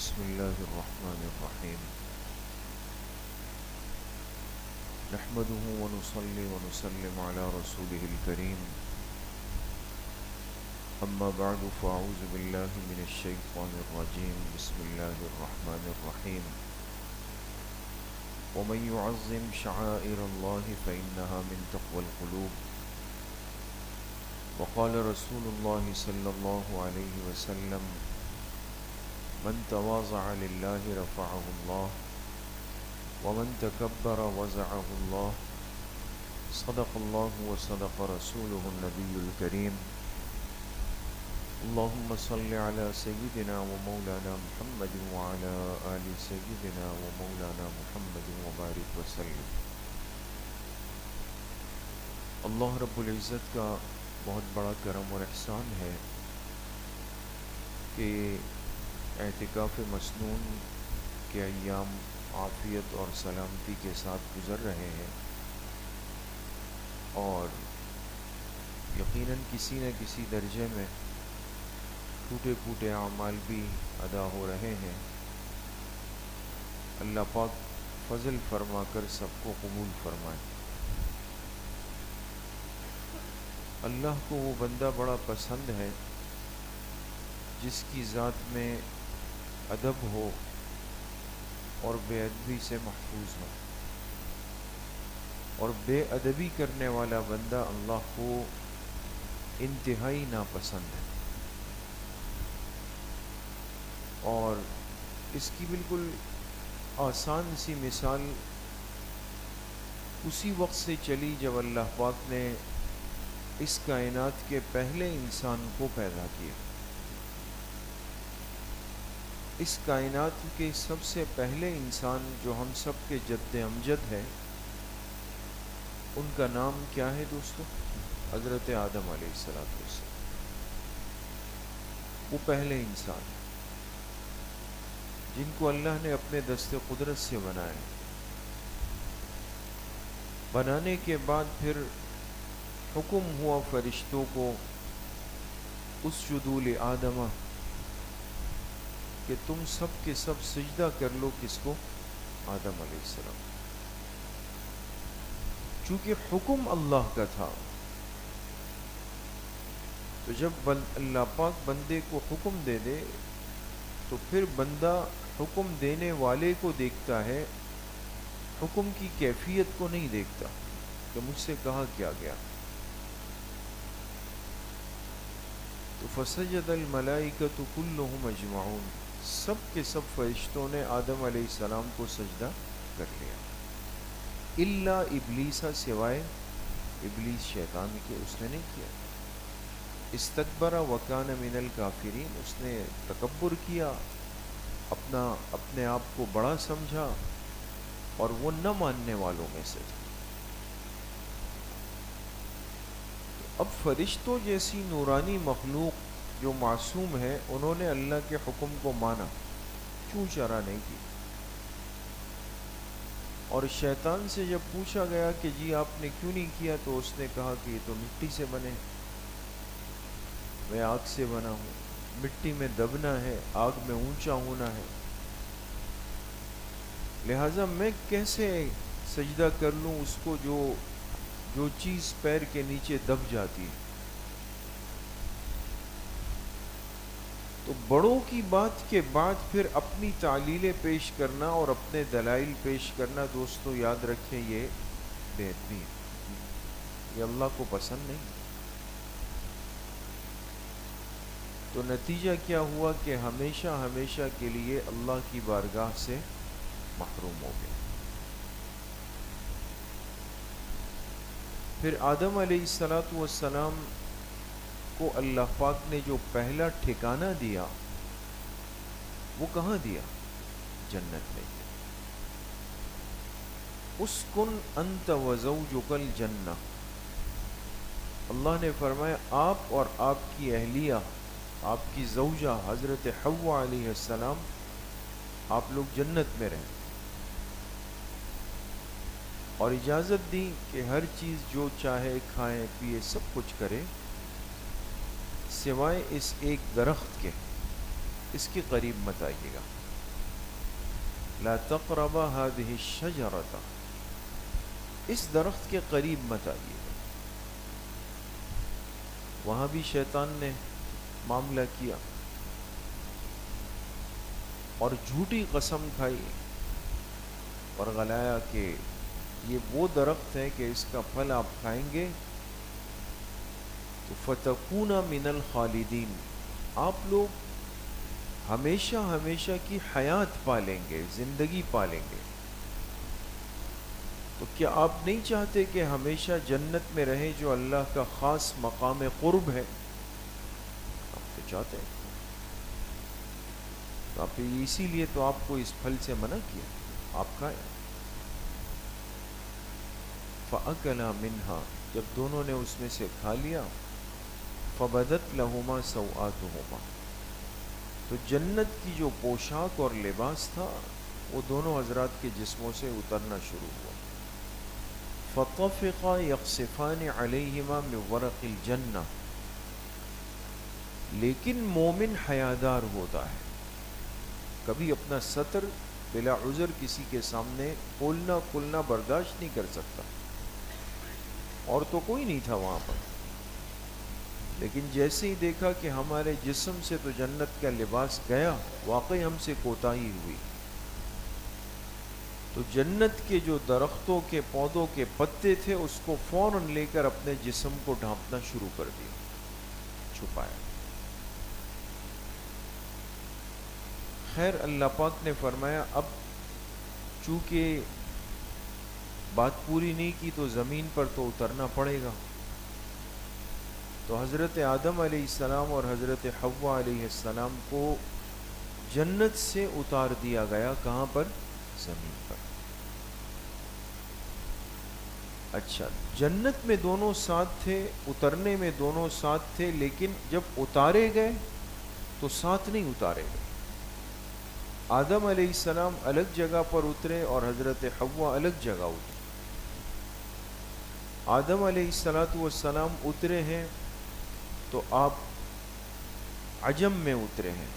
بسم الله الرحمن الرحيم نحمده ونصلي ونسلم على رسوله الكريم أما بعد فأعوذ بالله من الشيطان الرجيم بسم الله الرحمن الرحيم ومن يعظم شعائر الله فإنها من تقوى القلوب وقال رسول الله صلى الله عليه وسلم من تواضع لله رفعه الله ومن تكبر وزعه الله صدق الله وصدق رسوله النبي الكريم اللهم صل على سيدنا ومولانا محمد وعلى آل سيدنا ومولانا محمد وبارك وسلم۔ اللہ رب العزت کا بہت بڑا کرم اور احسان ہے کہ اعتکاف مسنون کے ایام عافیت اور سلامتی کے ساتھ گزر رہے ہیں، اور یقیناً کسی نہ کسی درجے میں ٹوٹے پھوٹے اعمال بھی ادا ہو رہے ہیں۔ اللہ پاک فضل فرما کر سب کو قبول فرمائے۔ اللہ کو وہ بندہ بڑا پسند ہے جس کی ذات میں ادب ہو اور بے ادبی سے محفوظ ہو، اور بے ادبی کرنے والا بندہ اللہ کو انتہائی ناپسند ہے۔ اور اس کی بالکل آسان سی مثال اسی وقت سے چلی جب اللہ پاک نے اس کائنات کے پہلے انسان کو پیدا کیا۔ اس کائنات کے سب سے پہلے انسان جو ہم سب کے جد امجد ہے، ان کا نام کیا ہے دوستو؟ حضرت آدم علیہ السلام۔ وہ پہلے انسان جن کو اللہ نے اپنے دست قدرت سے بنایا۔ بنانے کے بعد پھر حکم ہوا فرشتوں کو اسجدوا لآدم کہ تم سب کے سب سجدہ کر لو۔ کس کو؟ آدم علیہ السلام۔ چونکہ حکم اللہ کا تھا، تو جب اللہ پاک بندے کو حکم دے دے تو پھر بندہ حکم دینے والے کو دیکھتا ہے، حکم کی کیفیت کو نہیں دیکھتا کہ مجھ سے کہا کیا گیا۔ تو فسجد الملائکۃ کلہم اجمعون، سب کے سب فرشتوں نے آدم علیہ السلام کو سجدہ کر لیا، الا ابلیس، سوائے ابلیس شیطان کے، اس نے نہیں کیا۔ استکبر وکان من الکافرین، اس نے تکبر کیا، اپنے آپ کو بڑا سمجھا اور وہ نہ ماننے والوں میں سے تھا۔ اب فرشتوں جیسی نورانی مخلوق جو معصوم ہے، انہوں نے اللہ کے حکم کو مانا، چوں چرا نہیں کی۔ اور شیطان سے جب پوچھا گیا کہ جی آپ نے کیوں نہیں کیا، تو اس نے کہا کہ یہ تو مٹی سے بنے، میں آگ سے بنا ہوں، مٹی میں دبنا ہے، آگ میں اونچا ہونا ہے، لہٰذا میں کیسے سجدہ کر لوں اس کو جو چیز پیر کے نیچے دب جاتی ہے۔ تو بڑوں کی بات کے بعد پھر اپنی تعلیلیں پیش کرنا اور اپنے دلائل پیش کرنا، دوستو یاد رکھیں، یہ بے ادبی ہے، یہ اللہ کو پسند نہیں۔ تو نتیجہ کیا ہوا کہ ہمیشہ ہمیشہ کے لیے اللہ کی بارگاہ سے محروم ہو گئے۔ پھر آدم علیہ السلام کو اللہ پاک نے جو پہلا ٹھکانہ دیا، وہ کہاں دیا؟ جنت میں دیا۔ اسکن انت وزوجک الجنہ، اللہ نے فرمایا آپ اور آپ کی اہلیہ، آپ کی زوجہ حضرت حوا علیہ السلام، آپ لوگ جنت میں رہیں، اور اجازت دی کہ ہر چیز جو چاہے کھائیں پیے سب کچھ کرے، سوائے اس ایک درخت کے، اس کے قریب مت آئیے گا۔ لا تقربا هذه الشجرة، اس درخت کے قریب مت آئیے. وہاں بھی شیطان نے معاملہ کیا اور جھوٹی قسم کھائی اور غلایا کہ یہ وہ درخت ہے کہ اس کا پھل آپ کھائیں گے تو فتکون من الخالدین، آپ لوگ ہمیشہ ہمیشہ کی حیات پالیں گے، زندگی پالیں گے. تو کیا آپ نہیں چاہتے کہ ہمیشہ جنت میں رہیں جو اللہ کا خاص مقام قرب ہے؟ آپ تو چاہتے ہیں. تو آپ اسی لیے تو آپ کو اس پھل سے منع کیا، آپ کھائیں. فَأَكَلَا مِنْهَا، جب دونوں نے اس میں سے کھا لیا، فَبَدَتْ لَهُمَا سَوْآتُهُمَا، تو جنت کی جو پوشاک اور لباس تھا وہ دونوں حضرات کے جسموں سے اترنا شروع ہوا. فَطَفِقَا يَقْصِفَانِ عَلَيْهِمَا مِنْ وَرَقِ الْجَنَّةِ، لیکن مومن حیادار ہوتا ہے، کبھی اپنا ستر بلا عذر کسی کے سامنے کھولنا برداشت نہیں کر سکتا. اور تو کوئی نہیں تھا وہاں پر، لیکن جیسے ہی دیکھا کہ ہمارے جسم سے تو جنت کا لباس گیا، واقعی ہم سے کوتاہی ہوئی، تو جنت کے جو درختوں کے پودوں کے پتے تھے اس کو فوراً لے کر اپنے جسم کو ڈھانپنا شروع کر دیا، چھپایا. خیر اللہ پاک نے فرمایا اب چونکہ بات پوری نہیں کی تو زمین پر تو اترنا پڑے گا. تو حضرت آدم علیہ السلام اور حضرت حوا علیہ السلام کو جنت سے اتار دیا گیا. کہاں پر؟ زمین پر. اچھا، جنت میں دونوں ساتھ تھے، اترنے میں دونوں ساتھ تھے، لیکن جب اتارے گئے تو ساتھ نہیں اتارے گئے. آدم علیہ السلام الگ جگہ پر اترے اور حضرت حوا الگ جگہ اترے. آدم علیہ السلام اترے ہیں تو آپ عجم میں اترے ہیں.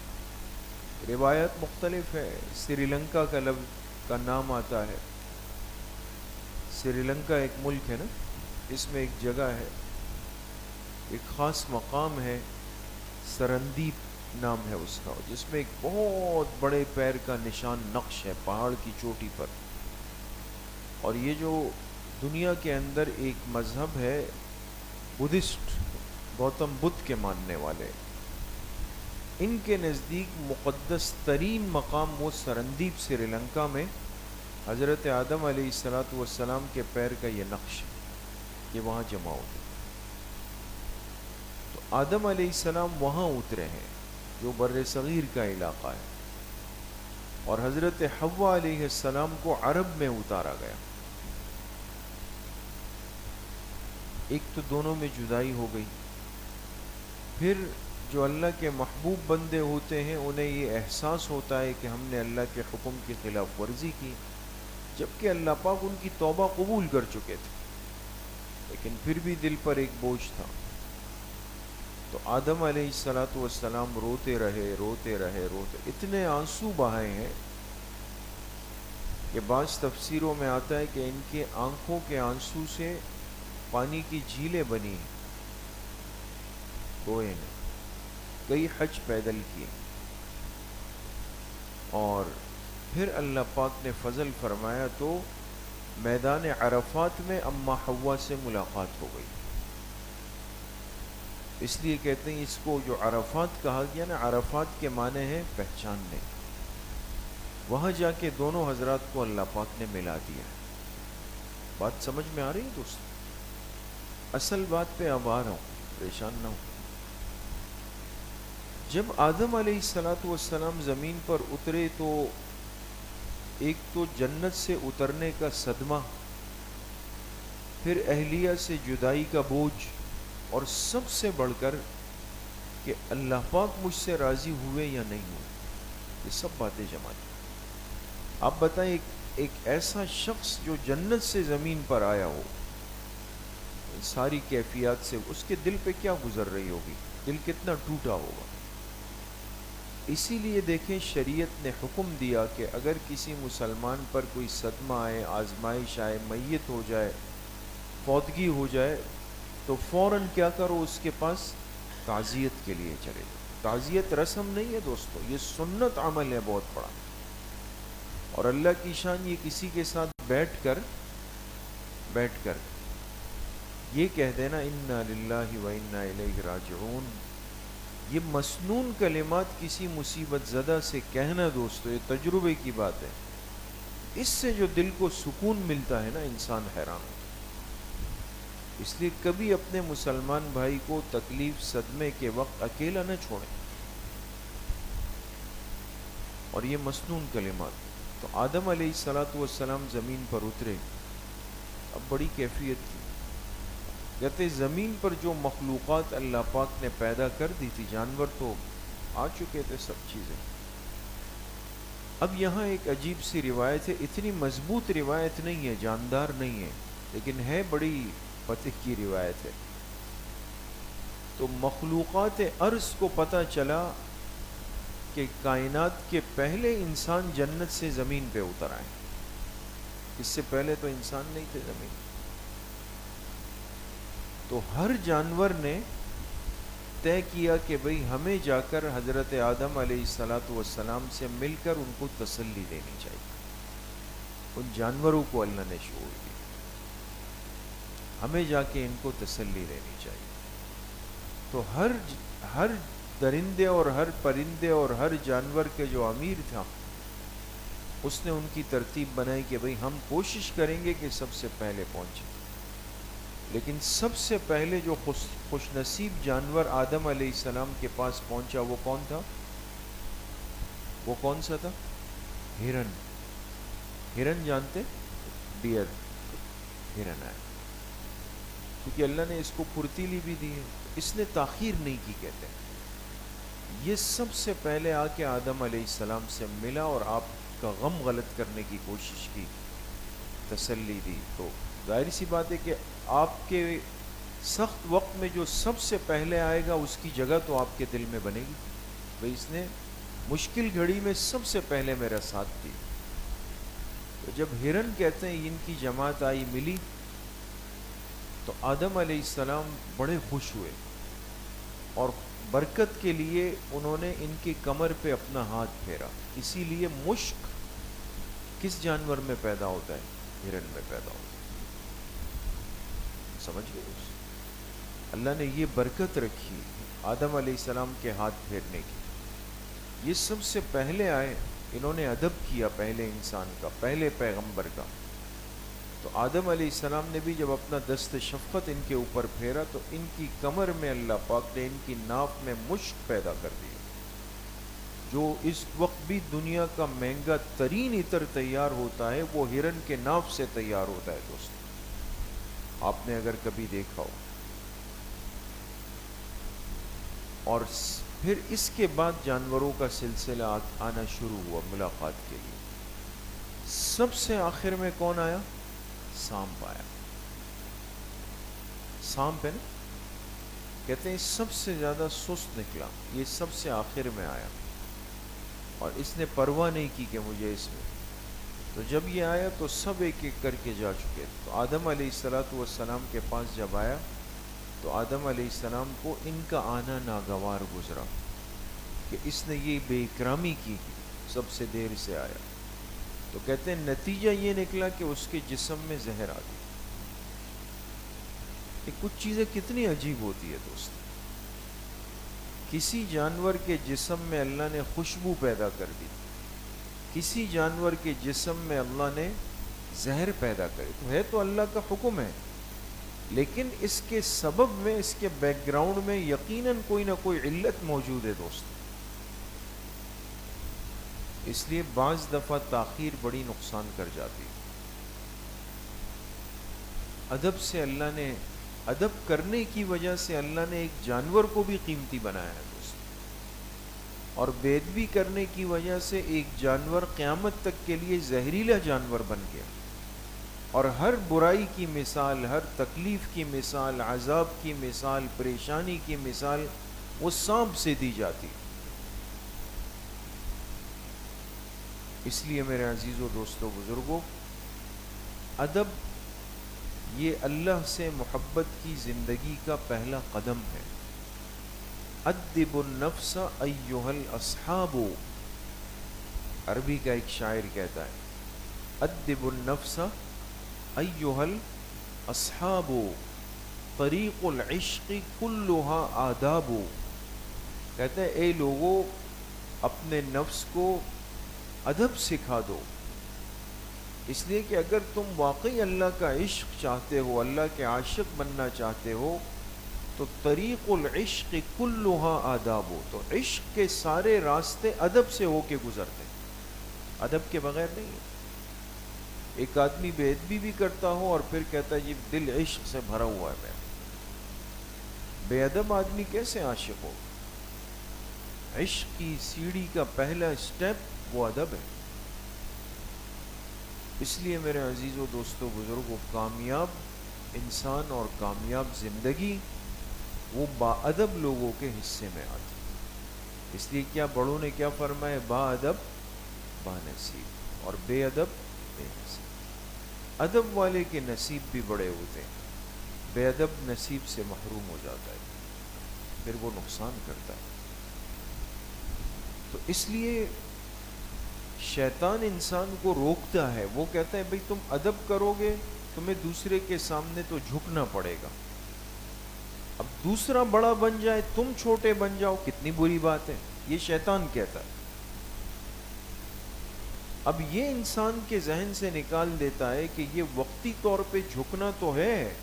روایت مختلف ہے. سری لنکا کا لفظ کا نام آتا ہے. سری لنکا ایک ملک ہے نا، اس میں ایک جگہ ہے، ایک خاص مقام ہے، سرندیپ نام ہے اس کا، جس میں ایک بہت بڑے پیر کا نشان نقش ہے پہاڑ کی چوٹی پر. اور یہ جو دنیا کے اندر ایک مذہب ہے بدھسٹ، گوتم بدھ کے ماننے والے، ان کے نزدیک مقدس ترین مقام وہ سرندیپ سری لنکا میں حضرت آدم علیہ السلام کے پیر کا یہ نقش ہے، یہ وہاں جمع ہو گیا. تو آدم علیہ السلام وہاں اترے ہیں جو بر صغیر کا علاقہ ہے، اور حضرت حوا علیہ السلام کو عرب میں اتارا گیا. ایک تو دونوں میں جدائی ہو گئی. پھر جو اللہ کے محبوب بندے ہوتے ہیں انہیں یہ احساس ہوتا ہے کہ ہم نے اللہ کے حکم کی خلاف ورزی کی، جبکہ اللہ پاک ان کی توبہ قبول کر چکے تھے، لیکن پھر بھی دل پر ایک بوجھ تھا. تو آدم علیہ السلام روتے رہے، اتنے آنسو بہائے ہیں کہ بعض تفسیروں میں آتا ہے کہ ان کے آنکھوں کے آنسو سے پانی کی جھیلیں بنی ہیں. گوئے نے کئی حج پیدل کیے. اور پھر اللہ پاک نے فضل فرمایا تو میدان عرفات میں اما حوا سے ملاقات ہو گئی. اس لیے کہتے ہیں اس کو جو عرفات کہا گیا نا، عرفات کے معنی ہے پہچاننے. وہاں جا کے دونوں حضرات کو اللہ پاک نے ملا دیا. بات سمجھ میں آ رہی ہے دوست؟ اصل بات پہ اب آ رہا ہوں، پریشان نہ ہوں. جب آدم علیہ السلام زمین پر اترے تو ایک تو جنت سے اترنے کا صدمہ، پھر اہلیہ سے جدائی کا بوجھ، اور سب سے بڑھ کر کہ اللہ پاک مجھ سے راضی ہوئے یا نہیں ہوئے، یہ سب باتیں جمع تھیں. آپ بتائیں ایک ایسا شخص جو جنت سے زمین پر آیا ہو، ساری کیفیات سے، اس کے دل پہ کیا گزر رہی ہوگی؟ دل کتنا ٹوٹا ہوگا. اسی لیے دیکھیں شریعت نے حکم دیا کہ اگر کسی مسلمان پر کوئی صدمہ آئے، آزمائش آئے، میت ہو جائے، فوتگی ہو جائے، تو فوراً کیا کرو، اس کے پاس تعزیت کے لیے چلے جاؤ۔ تعزیت رسم نہیں ہے دوستو، یہ سنت عمل ہے بہت بڑا، اور اللہ کی شان یہ کسی کے ساتھ بیٹھ کر یہ کہہ دینا انا للہ و انا الیہ راجعون، یہ مسنون کلمات کسی مصیبت زدہ سے کہنا دوستو، یہ تجربے کی بات ہے، اس سے جو دل کو سکون ملتا ہے نا، انسان حیران ہوتا ہے۔ اس لیے کبھی اپنے مسلمان بھائی کو تکلیف صدمے کے وقت اکیلا نہ چھوڑیں، اور یہ مسنون کلمات۔ تو آدم علیہ السلام زمین پر اترے، اب بڑی کیفیت تھی، کہتے زمین پر جو مخلوقات اللہ پاک نے پیدا کر دی تھی، جانور تو آ چکے تھے سب چیزیں، اب یہاں ایک عجیب سی روایت ہے، اتنی مضبوط روایت نہیں ہے، جاندار نہیں ہے، لیکن ہے بڑی فتح کی روایت ہے۔ تو مخلوقات ارض کو پتہ چلا کہ کائنات کے پہلے انسان جنت سے زمین پہ اتر آئے، اس سے پہلے تو انسان نہیں تھے زمین۔ تو ہر جانور نے طے کیا کہ بھئی ہمیں جا کر حضرت آدم علیہ السلام سے مل کر ان کو تسلی دینی چاہیے۔ ان جانوروں کو اللہ نے شعور دیا، ہمیں جا کے ان کو تسلی دینی چاہیے۔ تو ہر درندے اور ہر پرندے اور ہر جانور کے جو امیر تھا، اس نے ان کی ترتیب بنائی کہ بھئی ہم کوشش کریں گے کہ سب سے پہلے پہنچیں، لیکن سب سے پہلے جو خوش نصیب جانور آدم علیہ السلام کے پاس پہنچا وہ کون تھا؟ وہ کون سا تھا؟ ہرن۔ ہرن جانتے؟ ڈیئر، ہرن ہے، کیونکہ اللہ نے اس کو پھرتیلی بھی دی ہے، اس نے تاخیر نہیں کی، کہتے ہیں یہ سب سے پہلے آ کے آدم علیہ السلام سے ملا اور آپ کا غم غلط کرنے کی کوشش کی، تسلی دی۔ تو ظاہر سی بات ہے کہ آپ کے سخت وقت میں جو سب سے پہلے آئے گا اس کی جگہ تو آپ کے دل میں بنے گی، بھئی اس نے مشکل گھڑی میں سب سے پہلے میرا ساتھ دی۔ تو جب ہرن کہتے ہیں ان کی جماعت آئی، ملی، تو آدم علیہ السلام بڑے خوش ہوئے، اور برکت کے لیے انہوں نے ان کی کمر پہ اپنا ہاتھ پھیرا۔ اسی لیے مشک کس جانور میں پیدا ہوتا ہے؟ ہرن میں پیدا ہوتا ہے، سمجھ گئے؟ اللہ نے یہ برکت رکھی آدم علیہ السلام کے ہاتھ پھیرنے کی، یہ سب سے پہلے آئے، انہوں نے ادب کیا پہلے انسان کا، پہلے پیغمبر کا۔ تو آدم علیہ السلام نے بھی جب اپنا دست شفقت ان کے اوپر پھیرا تو ان کی کمر میں اللہ پاک نے ان کی ناف میں مشک پیدا کر دیا، جو اس وقت بھی دنیا کا مہنگا ترین عطر تیار ہوتا ہے وہ ہرن کے ناف سے تیار ہوتا ہے دوستو، آپ نے اگر کبھی دیکھا ہو۔ اور پھر اس کے بعد جانوروں کا سلسلہ آنا شروع ہوا ملاقات کے لیے۔ سب سے آخر میں کون آیا؟ سانپ آیا۔ سانپ ہے نا، کہتے ہیں سب سے زیادہ سست نکلا، یہ سب سے آخر میں آیا، اور اس نے پرواہ نہیں کی کہ مجھے اس میں، تو جب یہ آیا تو سب ایک ایک کر کے جا چکے۔ تو آدم علیہ السلام کے پاس جب آیا تو آدم علیہ السلام کو ان کا آنا ناگوار گزرا کہ اس نے یہ بے اکرامی کی، سب سے دیر سے آیا۔ تو کہتے ہیں نتیجہ یہ نکلا کہ اس کے جسم میں زہر آ گئی۔ کچھ چیزیں کتنی عجیب ہوتی ہے دوست، کسی جانور کے جسم میں اللہ نے خوشبو پیدا کر دی، کسی جانور کے جسم میں اللہ نے زہر پیدا کری، تو ہے تو اللہ کا حکم ہے، لیکن اس کے سبب میں، اس کے بیک گراؤنڈ میں یقیناً کوئی نہ کوئی علت موجود ہے دوست۔ اس لیے بعض دفعہ تاخیر بڑی نقصان کر جاتی۔ ادب سے اللہ نے، ادب کرنے کی وجہ سے اللہ نے ایک جانور کو بھی قیمتی بنایا ہے دوست، اور بے ادبی کرنے کی وجہ سے ایک جانور قیامت تک کے لیے زہریلا جانور بن گیا، اور ہر برائی کی مثال، ہر تکلیف کی مثال، عذاب کی مثال، پریشانی کی مثال وہ سانپ سے دی جاتی۔ اس لیے میرے عزیزو دوستو بزرگوں، ادب یہ اللہ سے محبت کی زندگی کا پہلا قدم ہے۔ ادب النفس ایھا الاصحاب، عربی کا ایک شاعر کہتا ہے ادب النفس ایھا الاصحاب طریق العشق کلھا آداب، کہتے ہیں اے لوگوں اپنے نفس کو ادب سکھا دو، اس لیے کہ اگر تم واقعی اللہ کا عشق چاہتے ہو، اللہ کے عاشق بننا چاہتے ہو، تو طریق العشق کلھا آداب ہو، تو عشق کے سارے راستے ادب سے ہو کے گزرتے، ادب کے بغیر نہیں ہے۔ ایک آدمی بے ادبی بھی کرتا ہو اور پھر کہتا ہے جی دل عشق سے بھرا ہوا ہے میرا، بے ادب آدمی کیسے عاشق ہو؟ عشق کی سیڑھی کا پہلا اسٹیپ وہ ادب ہے۔ اس لیے میرے عزیزو دوستو بزرگوں، کامیاب انسان اور کامیاب زندگی وہ با ادب لوگوں کے حصے میں آتی، اس لیے کیا بڑوں نے کیا فرمایا، با ادب با نصیب اور بے ادب بے نصیب۔ ادب والے کے نصیب بھی بڑے ہوتے ہیں، بے ادب نصیب سے محروم ہو جاتا ہے، پھر وہ نقصان کرتا ہے۔ تو اس لیے شیطان انسان کو روکتا ہے، وہ کہتا ہے بھئی تم ادب کرو گے تمہیں دوسرے کے سامنے تو جھکنا پڑے گا، اب دوسرا بڑا بن جائے تم چھوٹے بن جاؤ کتنی بری بات ہے، یہ شیطان کہتا ہے۔ اب یہ انسان کے ذہن سے نکال دیتا ہے کہ یہ وقتی طور پہ جھکنا تو ہے،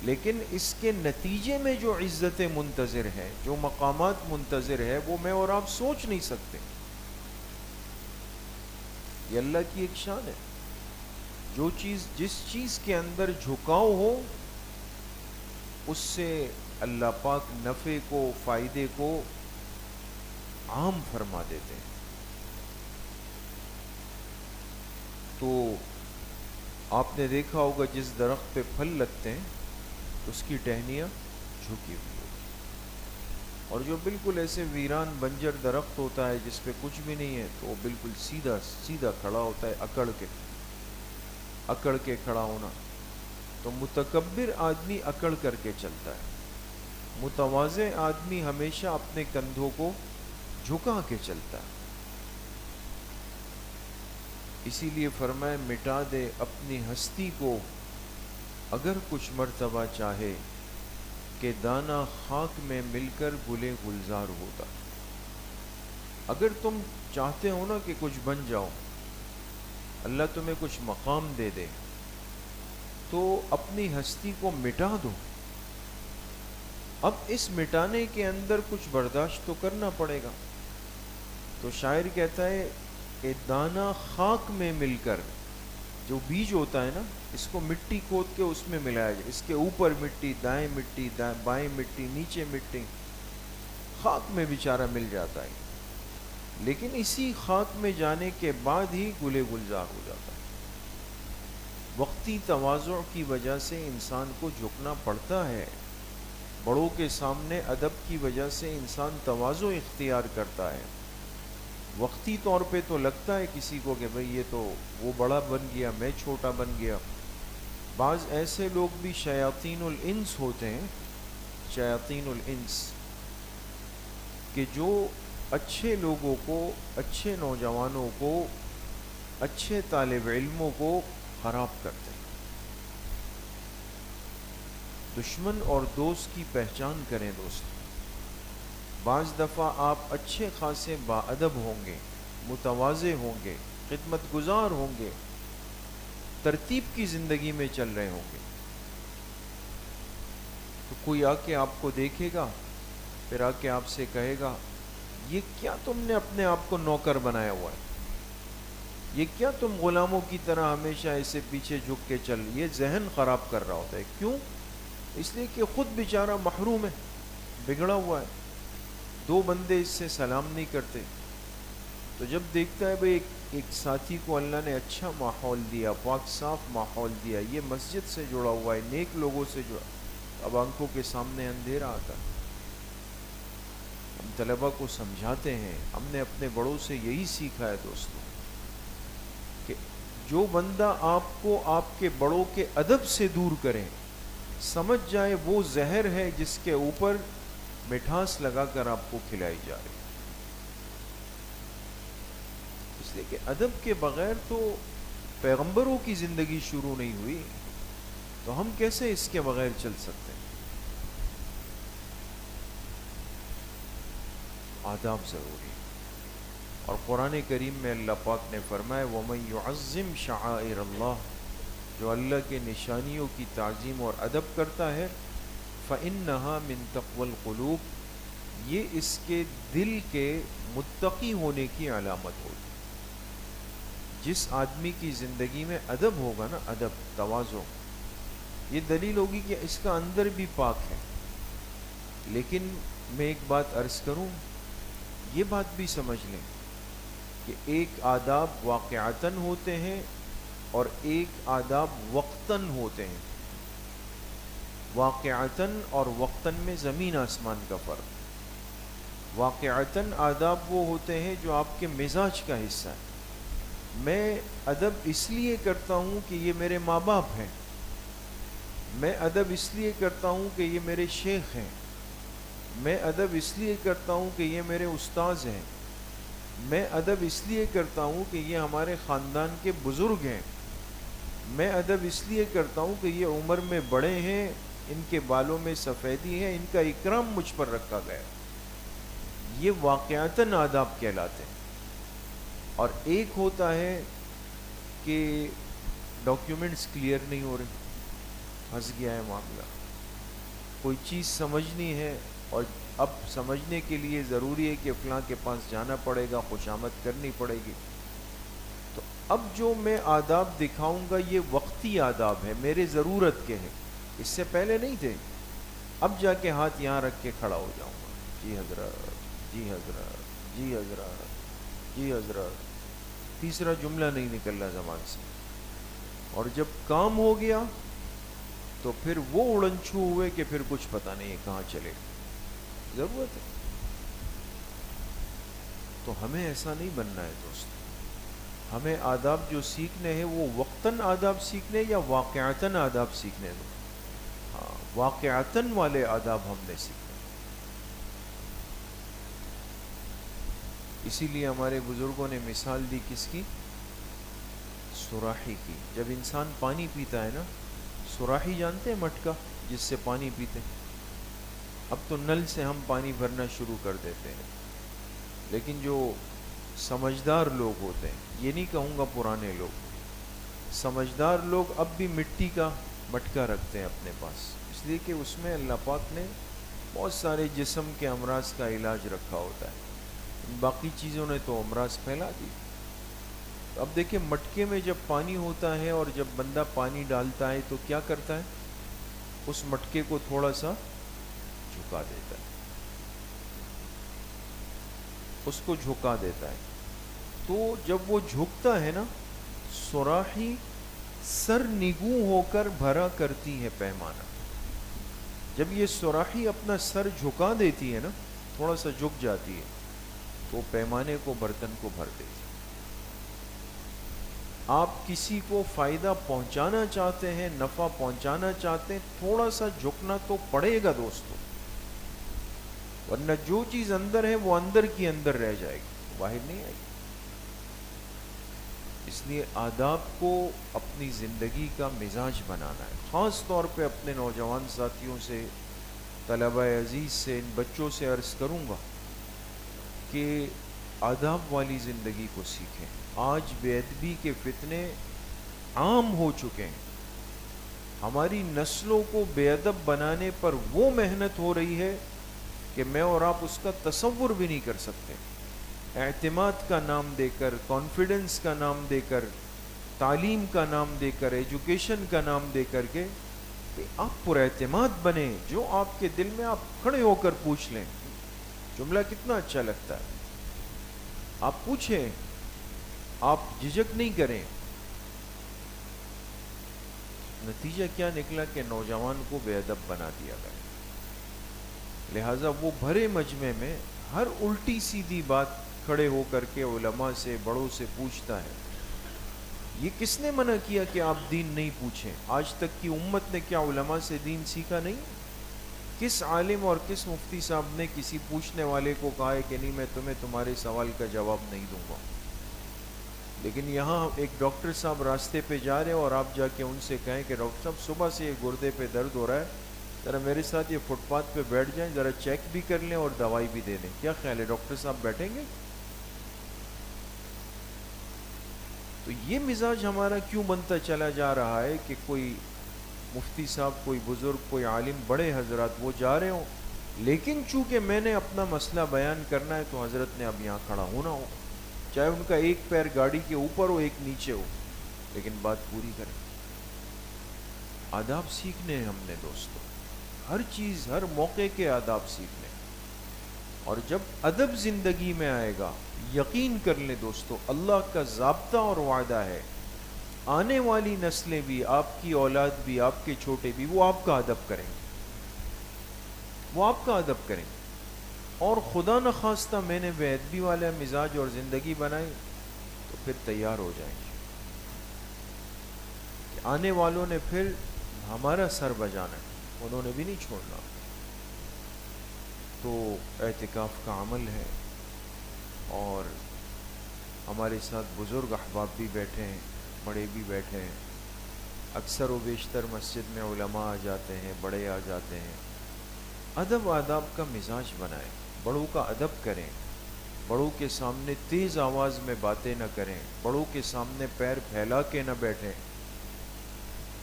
لیکن اس کے نتیجے میں جو عزتیں منتظر ہیں، جو مقامات منتظر ہے، وہ میں اور آپ سوچ نہیں سکتے۔ یہ اللہ کی ایک شان ہے، جو چیز جس چیز کے اندر جھکاؤ ہو اس سے اللہ پاک نفع کو، فائدے کو عام فرما دیتے ہیں۔ تو آپ نے دیکھا ہوگا جس درخت پہ پھل لگتے ہیں اس کی ٹہنیاں جھکی ہوئی ہوتی، اور جو بالکل ایسے ویران بنجر درخت ہوتا ہے جس پہ کچھ بھی نہیں ہے تو وہ بالکل سیدھا سیدھا کھڑا ہوتا ہے، اکڑ کے کھڑا ہونا۔ تو متکبر آدمی اکڑ کر کے چلتا ہے، متواضع آدمی ہمیشہ اپنے کندھوں کو جھکا کے چلتا ہے۔ اسی لیے فرمائے مٹا دے اپنی ہستی کو اگر کچھ مرتبہ چاہے، کہ دانہ خاک میں مل کر گلے گلزار ہوتا۔ اگر تم چاہتے ہو نا کہ کچھ بن جاؤ، اللہ تمہیں کچھ مقام دے دے، تو اپنی ہستی کو مٹا دو۔ اب اس مٹانے کے اندر کچھ برداشت تو کرنا پڑے گا۔ تو شاعر کہتا ہے کہ دانہ خاک میں مل کر، جو بیج ہوتا ہے نا اس کو مٹی کھود کے اس میں ملایا جائے، اس کے اوپر مٹی، دائیں مٹی، بائیں مٹی، نیچے مٹی، خاک میں بیچارہ مل جاتا ہے، لیکن اسی خاک میں جانے کے بعد ہی گلے گلزار ہو جاتا ہے۔ وقتی تواضع کی وجہ سے انسان کو جھکنا پڑتا ہے، بڑوں کے سامنے ادب کی وجہ سے انسان تواضع اختیار کرتا ہے۔ وقتی طور پہ تو لگتا ہے کسی کو کہ بھئی یہ تو وہ بڑا بن گیا، میں چھوٹا بن گیا۔ بعض ایسے لوگ بھی شیاطین الانس ہوتے ہیں، شیاطین الانس، کہ جو اچھے لوگوں کو، اچھے نوجوانوں کو، اچھے طالب علموں کو خراب کرتے ہیں۔ دشمن اور دوست کی پہچان کریں دوست۔ بعض دفعہ آپ اچھے خاصے باادب ہوں گے، متواضع ہوں گے، خدمت گزار ہوں گے، ترتیب کی زندگی میں چل رہے ہوں گے، تو کوئی آ کے آپ کو دیکھے گا، پھر آ کے آپ سے کہے گا یہ کیا تم نے اپنے آپ کو نوکر بنایا ہوا ہے، یہ کیا تم غلاموں کی طرح ہمیشہ ایسے پیچھے جھک کے چل، یہ ذہن خراب کر رہا ہوتا ہے۔ کیوں؟ اس لیے کہ خود بیچارہ محروم ہے، بگڑا ہوا ہے، دو بندے اس سے سلام نہیں کرتے، تو جب دیکھتا ہے بھئی ایک ساتھی کو اللہ نے اچھا ماحول دیا، پاک صاف ماحول دیا، یہ مسجد سے جڑا ہوا ہے، نیک لوگوں سے جڑا، اب آنکھوں کے سامنے اندھیرا آتا ہے۔ ہم طلبہ کو سمجھاتے ہیں، ہم نے اپنے بڑوں سے یہی سیکھا ہے دوستوں، جو بندہ آپ کو آپ کے بڑوں کے ادب سے دور کرے، سمجھ جائے وہ زہر ہے جس کے اوپر مٹھاس لگا کر آپ کو کھلائی جا رہی، اس لیے کہ ادب کے بغیر تو پیغمبروں کی زندگی شروع نہیں ہوئی، تو ہم کیسے اس کے بغیر چل سکتے ہیں؟ آداب ضروری ہے۔ اور قرآن کریم میں اللہ پاک نے فرمایا وَمَن يُعَظِّمْ شَعَائِرَ اللَّهِ، جو اللہ کے نشانیوں کی تعظیم اور ادب کرتا ہے، فَإِنَّهَا مِن تَقْوَى الْقُلُوبِ، یہ اس کے دل کے متقی ہونے کی علامت ہوگی۔ جس آدمی کی زندگی میں ادب ہوگا نا، ادب، تواضع، یہ دلیل ہوگی کہ اس کا اندر بھی پاک ہے۔ لیکن میں ایک بات عرض کروں، یہ بات بھی سمجھ لیں کہ ایک آداب واقعتاً ہوتے ہیں اور ایک آداب وقتاً ہوتے ہیں۔ واقعتاً اور وقتاً میں زمین آسمان کا فرق۔ واقعتاً آداب وہ ہوتے ہیں جو آپ کے مزاج کا حصہ ہے۔ میں ادب اس لیے کرتا ہوں کہ یہ میرے ماں باپ ہیں، میں ادب اس لیے کرتا ہوں کہ یہ میرے شیخ ہیں، میں ادب اس لیے کرتا ہوں کہ یہ میرے استاذ ہیں، میں ادب اس لیے کرتا ہوں کہ یہ ہمارے خاندان کے بزرگ ہیں، میں ادب اس لیے کرتا ہوں کہ یہ عمر میں بڑے ہیں، ان کے بالوں میں سفیدی ہے، ان کا اکرام مجھ پر رکھا گیا۔ یہ واقعتاً آداب کہلاتے ہیں۔ اور ایک ہوتا ہے کہ ڈاکیومنٹس کلیئر نہیں ہو رہے، پھنس گیا ہے معاملہ، کوئی چیز سمجھنی ہے اور اب سمجھنے کے لیے ضروری ہے کہ فلاں کے پاس جانا پڑے گا، خوشامد کرنی پڑے گی، تو اب جو میں آداب دکھاؤں گا یہ وقتی آداب ہے، میرے ضرورت کے ہیں، اس سے پہلے نہیں تھے۔ اب جا کے ہاتھ یہاں رکھ کے کھڑا ہو جاؤں گا، جی حضرت، جی حضرت، جی حضرت، جی حضرت، تیسرا جملہ نہیں نکل رہا زبان سے، اور جب کام ہو گیا تو پھر وہ اڑن چھو ہوئے کہ پھر کچھ پتہ نہیں ہے کہاں چلے۔ ضرورت ہے، تو ہمیں ایسا نہیں بننا ہے دوست۔ ہمیں آداب جو سیکھنے ہیں وہ وقتاً آداب سیکھنے یا واقعتاً آداب سیکھنے دو۔ ہاں، واقعتاً والے آداب ہم نے سیکھنے۔ اسی لیے ہمارے بزرگوں نے مثال دی کس کی؟ سراحی کی۔ جب انسان پانی پیتا ہے نا، سراحی جانتے ہیں مٹکا جس سے پانی پیتے ہیں؟ اب تو نل سے ہم پانی بھرنا شروع کر دیتے ہیں، لیکن جو سمجھدار لوگ ہوتے ہیں، یہ نہیں کہوں گا پرانے لوگ، سمجھدار لوگ اب بھی مٹی کا مٹکا رکھتے ہیں اپنے پاس، اس لیے کہ اس میں اللہ پاک نے بہت سارے جسم کے امراض کا علاج رکھا ہوتا ہے، باقی چیزوں نے تو امراض پھیلا دی۔ اب دیکھیں مٹکے میں جب پانی ہوتا ہے اور جب بندہ پانی ڈالتا ہے تو کیا کرتا ہے؟ اس مٹکے کو تھوڑا سا جھکا دیتا ہے، اس کو جھکا دیتا ہے، تو جب وہ جھکتا ہے نا، سراحی سر نگوں ہو کر بھرا کرتی ہے پیمانہ۔ جب یہ سراحی اپنا سر جھکا دیتی ہے نا، تھوڑا سا جھک جاتی ہے، تو پیمانے کو، برتن کو بھر دیتی ہے۔ آپ کسی کو فائدہ پہنچانا چاہتے ہیں، نفع پہنچانا چاہتے ہیں، تھوڑا سا جھکنا تو پڑے گا دوستو، ورنہ جو چیز اندر ہے وہ اندر کی اندر رہ جائے گی، باہر نہیں آئے گی۔ اس لیے آداب کو اپنی زندگی کا مزاج بنانا ہے۔ خاص طور پہ اپنے نوجوان ساتھیوں سے، طلبہ عزیز سے، ان بچوں سے عرض کروں گا کہ آداب والی زندگی کو سیکھیں۔ آج بے ادبی کے فتنے عام ہو چکے ہیں، ہماری نسلوں کو بے ادب بنانے پر وہ محنت ہو رہی ہے کہ میں اور آپ اس کا تصور بھی نہیں کر سکتے۔ اعتماد کا نام دے کر، کانفیڈنس کا نام دے کر، تعلیم کا نام دے کر، ایجوکیشن کا نام دے کر کے کہ آپ پر اعتماد بنیں، جو آپ کے دل میں آپ کھڑے ہو کر پوچھ لیں۔ جملہ کتنا اچھا لگتا ہے، آپ پوچھیں، آپ جھجک نہیں کریں۔ نتیجہ کیا نکلا کہ نوجوان کو بے ادب بنا دیا گیا، لہٰذا وہ بھرے مجمع میں ہر الٹی سیدھی بات کھڑے ہو کر کے علماء سے، بڑوں سے پوچھتا ہے، یہ کس نے منع کیا کہ آپ دین نہیں پوچھیں؟ آج تک کی امت نے کیا علماء سے دین سیکھا نہیں؟ کس عالم اور کس مفتی صاحب نے کسی پوچھنے والے کو کہا ہے کہ نہیں میں تمہیں تمہارے سوال کا جواب نہیں دوں گا؟ لیکن یہاں ایک ڈاکٹر صاحب راستے پہ جا رہے ہیں اور آپ جا کے ان سے کہیں کہ ڈاکٹر صاحب صبح سے یہ گردے پہ درد ہو رہا ہے، ذرا میرے ساتھ یہ فٹ پاتھ پہ بیٹھ جائیں، ذرا چیک بھی کر لیں اور دوائی بھی دے دیں، کیا خیال ہے ڈاکٹر صاحب بیٹھیں گے؟ تو یہ مزاج ہمارا کیوں بنتا چلا جا رہا ہے کہ کوئی مفتی صاحب، کوئی بزرگ، کوئی عالم، بڑے حضرات وہ جا رہے ہوں، لیکن چونکہ میں نے اپنا مسئلہ بیان کرنا ہے تو حضرت نے اب یہاں کھڑا ہونا ہو، چاہے ان کا ایک پیر گاڑی کے اوپر ہو ایک نیچے ہو، لیکن بات پوری کریں۔ آداب سیکھنے ہیں ہم نے دوستو، ہر چیز ہر موقع کے آداب سیکھنے، اور جب ادب زندگی میں آئے گا یقین کر لیں دوستو اللہ کا ضابطہ اور وعدہ ہے، آنے والی نسلیں بھی، آپ کی اولاد بھی، آپ کے چھوٹے بھی، وہ آپ کا ادب کریں گے، وہ آپ کا ادب کریں گے۔ اور خدا نخواستہ میں نے بے ادبی والا مزاج اور زندگی بنائی تو پھر تیار ہو جائیں گے کہ آنے والوں نے پھر ہمارا سر بجانا ہے، انہوں نے بھی نہیں چھوڑنا۔ تو اعتکاف کا عمل ہے، اور ہمارے ساتھ بزرگ احباب بھی بیٹھے ہیں، بڑے بھی بیٹھے ہیں، اکثر و بیشتر مسجد میں علماء آ جاتے ہیں، بڑے آ جاتے ہیں۔ ادب آداب کا مزاج بنائیں، بڑوں کا ادب کریں، بڑوں کے سامنے تیز آواز میں باتیں نہ کریں، بڑوں کے سامنے پیر پھیلا کے نہ بیٹھیں،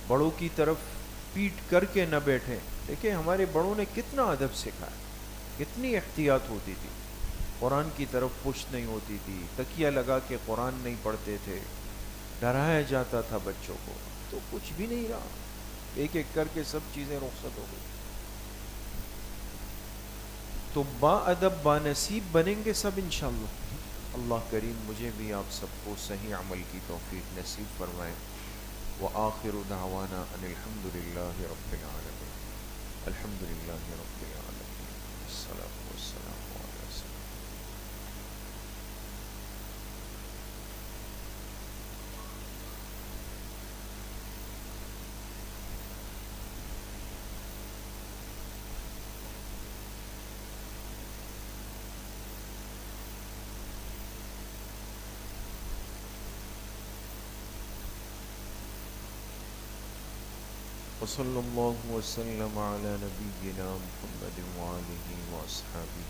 بڑوں کی طرف پیٹ کر کے نہ بیٹھیں۔ دیکھیں ہمارے بڑوں نے کتنا ادب سکھایا، کتنی احتیاط ہوتی تھی، قرآن کی طرف پشت نہیں ہوتی تھی، تکیہ لگا کے قرآن نہیں پڑھتے تھے، ڈرایا جاتا تھا بچوں کو، تو کچھ بھی نہیں رہا، ایک ایک کر کے سب چیزیں رخصت ہو گئی۔ تو با ادب با نصیب بنیں گے سب انشاءاللہ۔ اللہ کریم مجھے بھی آپ سب کو صحیح عمل کی توفیق نصیب فرمائے۔ وآخر دعوانا ان الحمد للہ رب العالمین۔ الحمد للہ رب العالمین، الصلاۃ والسلام علی سیدنا۔ وصلی اللہ وسلم علی نبینا محمد وآلہ واصحابہ